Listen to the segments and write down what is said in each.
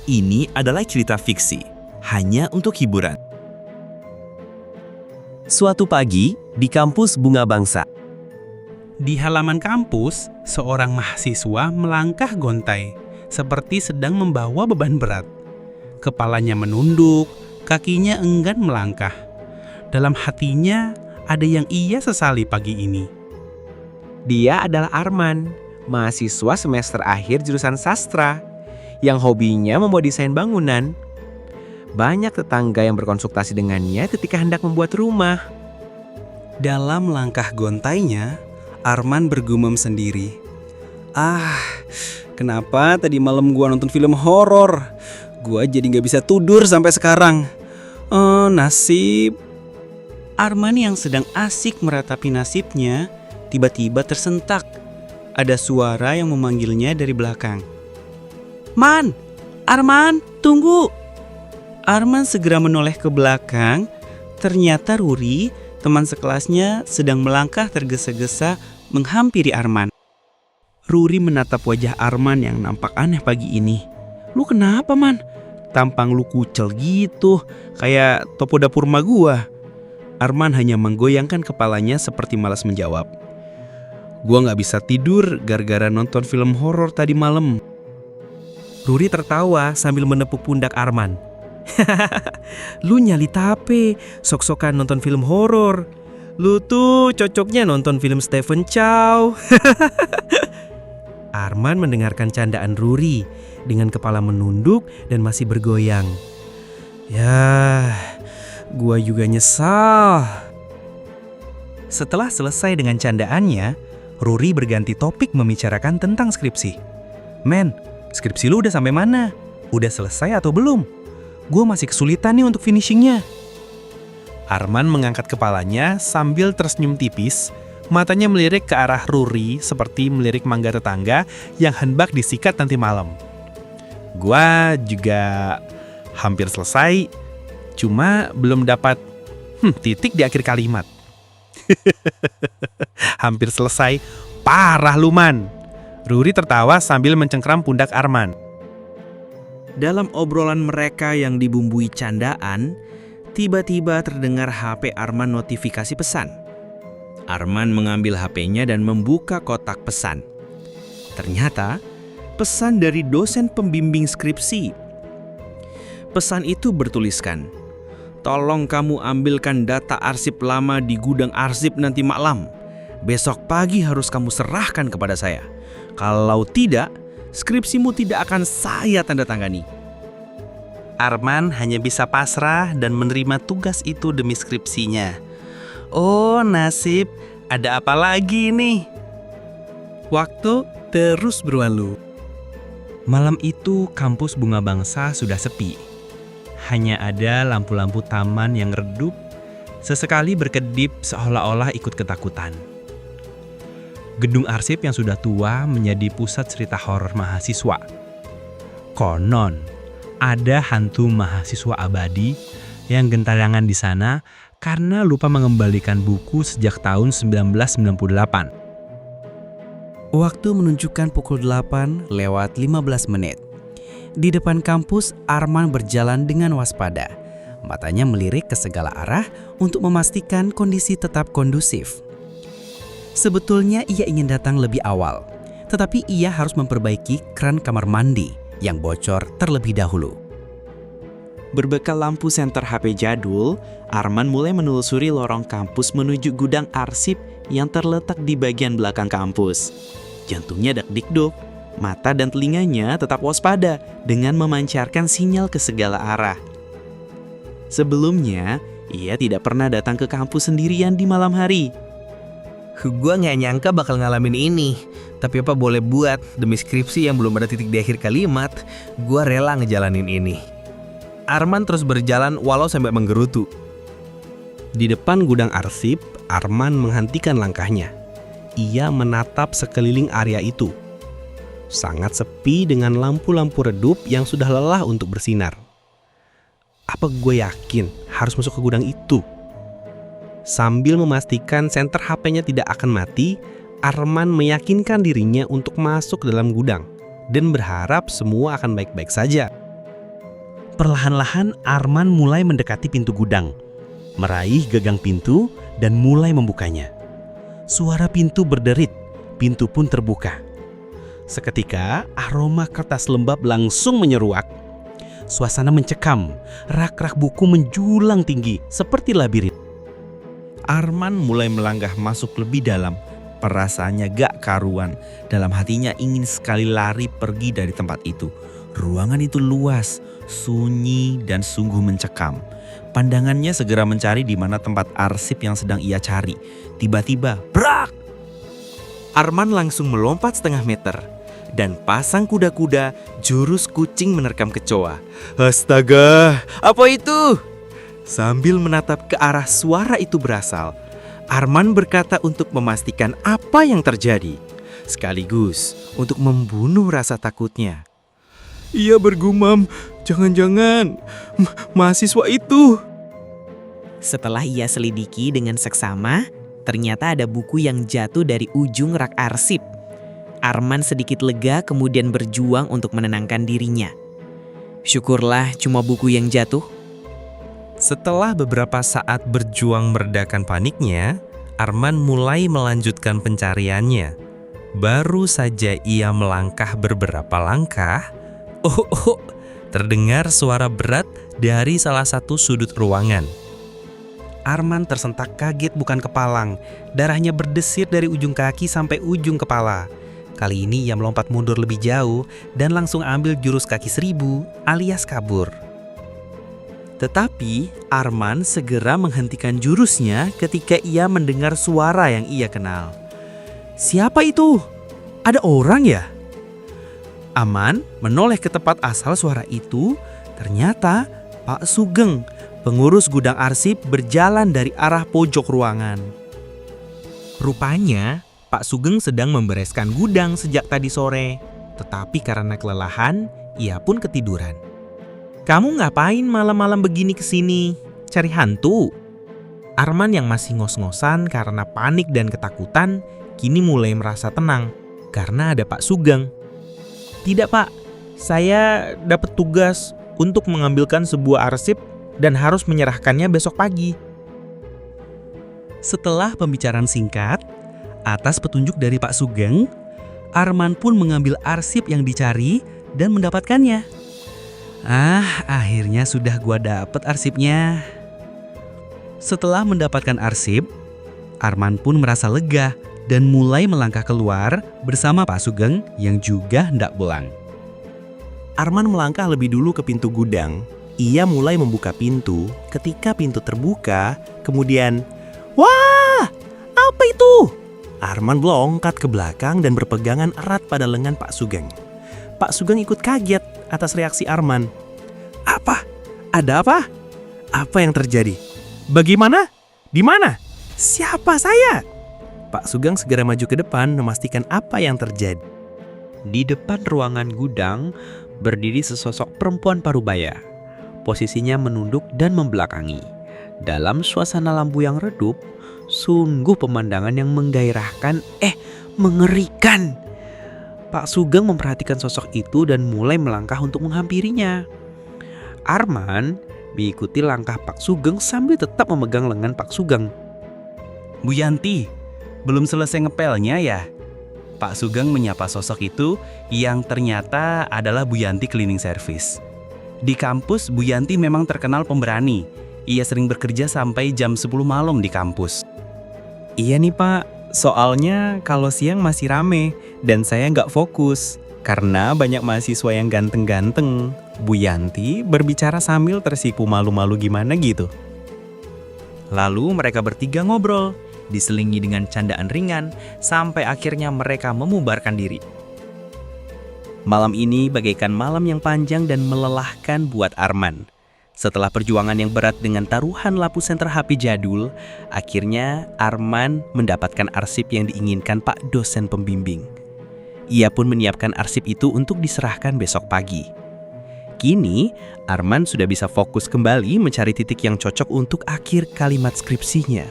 Ini adalah cerita fiksi, hanya untuk hiburan. Suatu pagi di kampus Bunga Bangsa. Di halaman kampus, seorang mahasiswa melangkah gontai, seperti sedang membawa beban berat. Kepalanya menunduk, kakinya enggan melangkah. Dalam hatinya, ada yang ia sesali pagi ini. Dia adalah Arman, mahasiswa semester akhir jurusan sastra, yang hobinya membuat desain bangunan. Banyak tetangga yang berkonsultasi dengannya ketika hendak membuat rumah. Dalam langkah gontainya, Arman bergumam sendiri. Kenapa tadi malam gua nonton film horor? Gua jadi gak bisa tidur sampai sekarang. Nasib. Arman yang sedang asik meratapi nasibnya, tiba-tiba tersentak. Ada suara yang memanggilnya dari belakang. Man! Arman, tunggu! Arman segera menoleh ke belakang. Ternyata Ruri, teman sekelasnya, sedang melangkah tergesa-gesa menghampiri Arman. Ruri menatap wajah Arman yang nampak aneh pagi ini. Lu kenapa, Man? Tampang lu kucel gitu, kayak topo dapur ma gua. Arman hanya menggoyangkan kepalanya seperti malas menjawab. Gua gak bisa tidur gara-gara nonton film horor tadi malam. Ruri tertawa sambil menepuk pundak Arman. Lu nyali tape, sok-sokan nonton film horor. Lu tuh cocoknya nonton film Stephen Chow. Arman mendengarkan candaan Ruri dengan kepala menunduk dan masih bergoyang. Ya, gua juga nyesal. Setelah selesai dengan candaannya, Ruri berganti topik membicarakan tentang skripsi. Men, skripsi lu udah sampai mana? Udah selesai atau belum? Gue masih kesulitan nih untuk finishingnya. Arman mengangkat kepalanya sambil tersenyum tipis. Matanya melirik ke arah Ruri seperti melirik mangga tetangga yang hendak disikat nanti malam. Gua juga hampir selesai, cuma belum dapat titik di akhir kalimat. Hampir selesai, parah lu, Man. Ruri tertawa sambil mencengkram pundak Arman. Dalam obrolan mereka yang dibumbui candaan, tiba-tiba terdengar HP Arman notifikasi pesan. Arman mengambil HP-nya dan membuka kotak pesan. Ternyata, pesan dari dosen pembimbing skripsi. Pesan itu bertuliskan, "Tolong kamu ambilkan data arsip lama di gudang arsip nanti malam. Besok pagi harus kamu serahkan kepada saya. Kalau tidak, skripsimu tidak akan saya tanda tangani." Arman hanya bisa pasrah dan menerima tugas itu demi skripsinya. Oh nasib, ada apa lagi nih? Waktu terus berlalu. Malam itu kampus Bunga Bangsa sudah sepi. Hanya ada lampu-lampu taman yang redup, sesekali berkedip seolah-olah ikut ketakutan. Gedung arsip yang sudah tua menjadi pusat cerita horor mahasiswa. Konon, ada hantu mahasiswa abadi yang gentayangan di sana karena lupa mengembalikan buku sejak tahun 1998. Waktu menunjukkan pukul 8 lewat 15 menit. Di depan kampus, Arman berjalan dengan waspada. Matanya melirik ke segala arah untuk memastikan kondisi tetap kondusif. Sebetulnya ia ingin datang lebih awal, tetapi ia harus memperbaiki kran kamar mandi yang bocor terlebih dahulu. Berbekal lampu senter HP jadul, Arman mulai menelusuri lorong kampus menuju gudang arsip yang terletak di bagian belakang kampus. Jantungnya dak-dikduk, mata dan telinganya tetap waspada dengan memancarkan sinyal ke segala arah. Sebelumnya, ia tidak pernah datang ke kampus sendirian di malam hari. Gua gak nyangka bakal ngalamin ini. Tapi apa boleh buat, demi skripsi yang belum ada titik di akhir kalimat, gua rela ngejalanin ini. Arman terus berjalan walau sampai menggerutu. Di depan gudang arsip, Arman menghentikan langkahnya. Ia menatap sekeliling area itu. Sangat sepi dengan lampu-lampu redup yang sudah lelah untuk bersinar. Apa gue yakin harus masuk ke gudang itu? Sambil memastikan senter HP-nya tidak akan mati, Arman meyakinkan dirinya untuk masuk ke dalam gudang dan berharap semua akan baik-baik saja. Perlahan-lahan Arman mulai mendekati pintu gudang, meraih gagang pintu dan mulai membukanya. Suara pintu berderit, pintu pun terbuka. Seketika, aroma kertas lembab langsung menyeruak. Suasana mencekam, rak-rak buku menjulang tinggi seperti labirin. Arman mulai melangkah masuk lebih dalam. Perasaannya gak karuan. Dalam hatinya ingin sekali lari pergi dari tempat itu. Ruangan itu luas, sunyi, dan sungguh mencekam. Pandangannya segera mencari di mana tempat arsip yang sedang ia cari. Tiba-tiba, brak! Arman langsung melompat setengah meter. Dan pasang kuda-kuda, jurus kucing menerkam kecoa. Astaga, apa itu? Sambil menatap ke arah suara itu berasal, Arman berkata untuk memastikan apa yang terjadi, sekaligus untuk membunuh rasa takutnya. Ia bergumam, jangan-jangan mahasiswa itu. Setelah ia selidiki dengan seksama, ternyata ada buku yang jatuh dari ujung rak arsip. Arman sedikit lega kemudian berjuang untuk menenangkan dirinya. Syukurlah cuma buku yang jatuh. Setelah beberapa saat berjuang meredakan paniknya, Arman mulai melanjutkan pencariannya. Baru saja ia melangkah beberapa langkah, terdengar suara berat dari salah satu sudut ruangan. Arman tersentak kaget bukan kepalang. Darahnya berdesir dari ujung kaki sampai ujung kepala. Kali ini ia melompat mundur lebih jauh dan langsung ambil jurus kaki 1000 alias kabur. Tetapi Arman segera menghentikan jurusnya ketika ia mendengar suara yang ia kenal. Siapa itu? Ada orang ya? Arman menoleh ke tempat asal suara itu. Ternyata Pak Sugeng, pengurus gudang arsip, berjalan dari arah pojok ruangan. Rupanya, Pak Sugeng sedang membereskan gudang sejak tadi sore. Tetapi karena kelelahan, ia pun ketiduran. Kamu ngapain malam-malam begini kesini? Cari hantu? Arman yang masih ngos-ngosan karena panik dan ketakutan, kini mulai merasa tenang karena ada Pak Sugeng. Tidak Pak, saya dapat tugas untuk mengambilkan sebuah arsip dan harus menyerahkannya besok pagi. Setelah pembicaraan singkat, atas petunjuk dari Pak Sugeng, Arman pun mengambil arsip yang dicari dan mendapatkannya. Akhirnya sudah gua dapet arsipnya. Setelah mendapatkan arsip, Arman pun merasa lega dan mulai melangkah keluar bersama Pak Sugeng yang juga hendak pulang. Arman melangkah lebih dulu ke pintu gudang. Ia mulai membuka pintu. Ketika pintu terbuka, kemudian, wah, apa itu? Arman melompat ke belakang dan berpegangan erat pada lengan Pak Sugeng. Pak Sugeng ikut kaget atas reaksi Arman. Apa? Ada apa? Apa yang terjadi? Bagaimana? Di mana? Siapa saya? Pak Sugeng segera maju ke depan memastikan apa yang terjadi. Di depan ruangan gudang berdiri sesosok perempuan parubaya. Posisinya menunduk dan membelakangi. Dalam suasana lampu yang redup, sungguh pemandangan yang menggairahkan, mengerikan. Pak Sugeng memperhatikan sosok itu dan mulai melangkah untuk menghampirinya. Arman mengikuti langkah Pak Sugeng sambil tetap memegang lengan Pak Sugeng. Bu Yanti, belum selesai ngepelnya ya? Pak Sugeng menyapa sosok itu yang ternyata adalah Bu Yanti Cleaning Service. Di kampus, Bu Yanti memang terkenal pemberani. Ia sering bekerja sampai jam 10 malam di kampus. Iya nih Pak, soalnya kalau siang masih rame dan saya nggak fokus. Karena banyak mahasiswa yang ganteng-ganteng. Bu Yanti berbicara sambil tersipu malu-malu gimana gitu. Lalu mereka bertiga ngobrol, diselingi dengan candaan ringan, sampai akhirnya mereka memubarkan diri. Malam ini bagaikan malam yang panjang dan melelahkan buat Arman. Setelah perjuangan yang berat dengan taruhan lampu senter HP jadul, akhirnya Arman mendapatkan arsip yang diinginkan Pak dosen pembimbing. Ia pun menyiapkan arsip itu untuk diserahkan besok pagi. Kini, Arman sudah bisa fokus kembali mencari titik yang cocok untuk akhir kalimat skripsinya.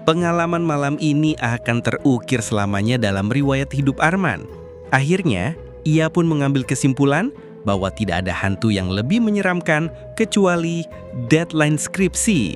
Pengalaman malam ini akan terukir selamanya dalam riwayat hidup Arman. Akhirnya, ia pun mengambil kesimpulan bahwa tidak ada hantu yang lebih menyeramkan kecuali deadline skripsi.